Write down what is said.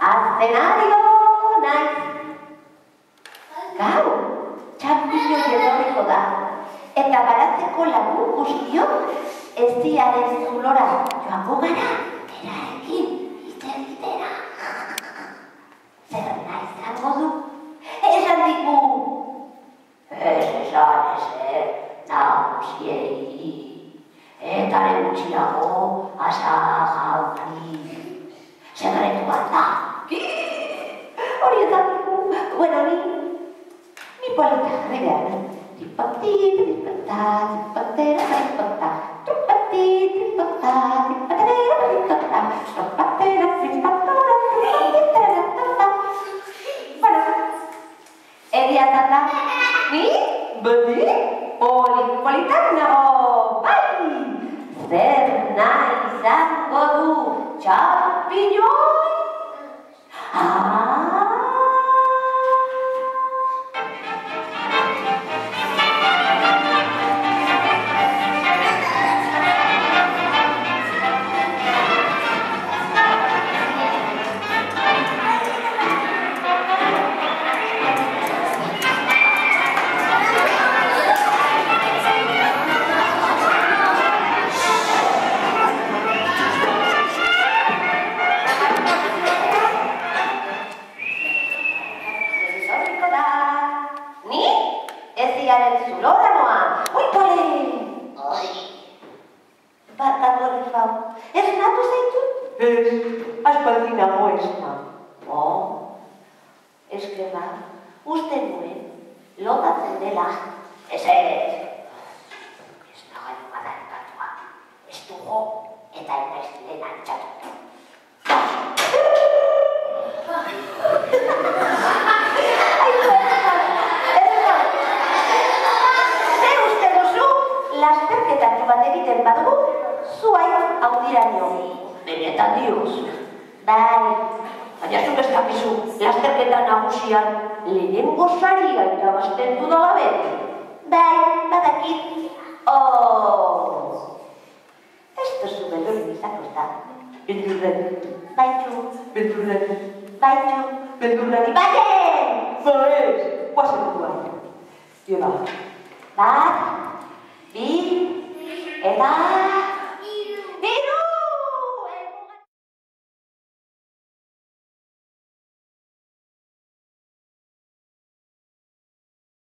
Aztenario naiz. Gau, txampillo etorriko da. Eta baratzeko lagun guztiok ez diaren zulora joango gara, berarekin, iztera. Zer nahi izango du? Esan diku. Ez esan ezer, nagusiei. Etaren gutxiago asa jaunari. Segretu bat da. Hori esan diku. Bueno, ni polita jarri behar. Tripatit, tripatà, tripatera, tripatà. Tripatit, tripatà, tripatera, tripatà. Tripatera, tripatera, tripatera. Bueno, egia zata, ni, beti, politak nago, bai! Zer nahi izango du txampilloi? Uste nuen, lotatzen dela, ez ez. Ez nagailu badarikatua, ez dugu eta ez lehen antxatu. Zer uste duzu, lasterketatu bat egiten badugu, zuain haundiraino. Benetan dioz. Bai. Baina zuk ez dakizu, lasterketa nagusian lehenengo saria irabazten dudala beti. Bai, badakit. Ez duzu beldurri izango da. Beldurrari. Baitu. Beldurrari. Baitu. Beldurrari. Baien! Baez! Guazen duan. Iba. Bat, bi, eta... Hiru!